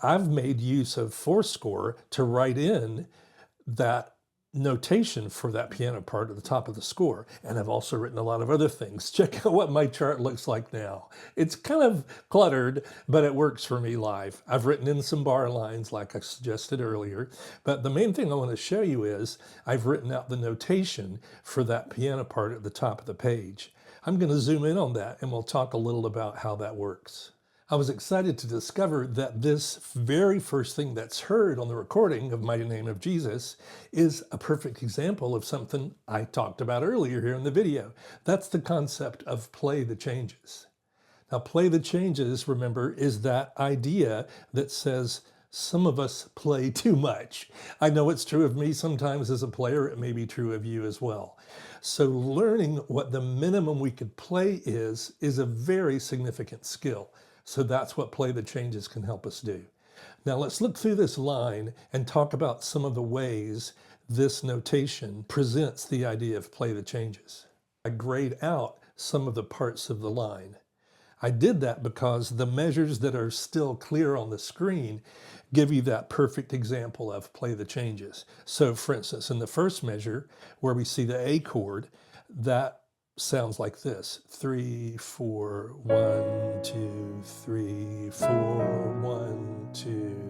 I've made use of Fourscore to write in that notation for that piano part at the top of the score. And I've also written a lot of other things. Check out what my chart looks like now. It's kind of cluttered, but it works for me live. I've written in some bar lines like I suggested earlier, but the main thing I want to show you is I've written out the notation for that piano part at the top of the page. I'm going to zoom in on that and we'll talk a little about how that works. I was excited to discover that this very first thing that's heard on the recording of Mighty Name of Jesus is a perfect example of something I talked about earlier here in the video. That's the concept of play the changes. Now, play the changes, remember, is that idea that says some of us play too much. I know it's true of me sometimes as a player. It may be true of you as well. So learning what the minimum we could play is a very significant skill. So that's what play the changes can help us do. Now let's look through this line and talk about some of the ways this notation presents the idea of play the changes. I grayed out some of the parts of the line. I did that because the measures that are still clear on the screen give you that perfect example of play the changes. So for instance, in the first measure where we see the A chord, that sounds like this: 3, 4, 1, 2, 3, 4, 1, 2.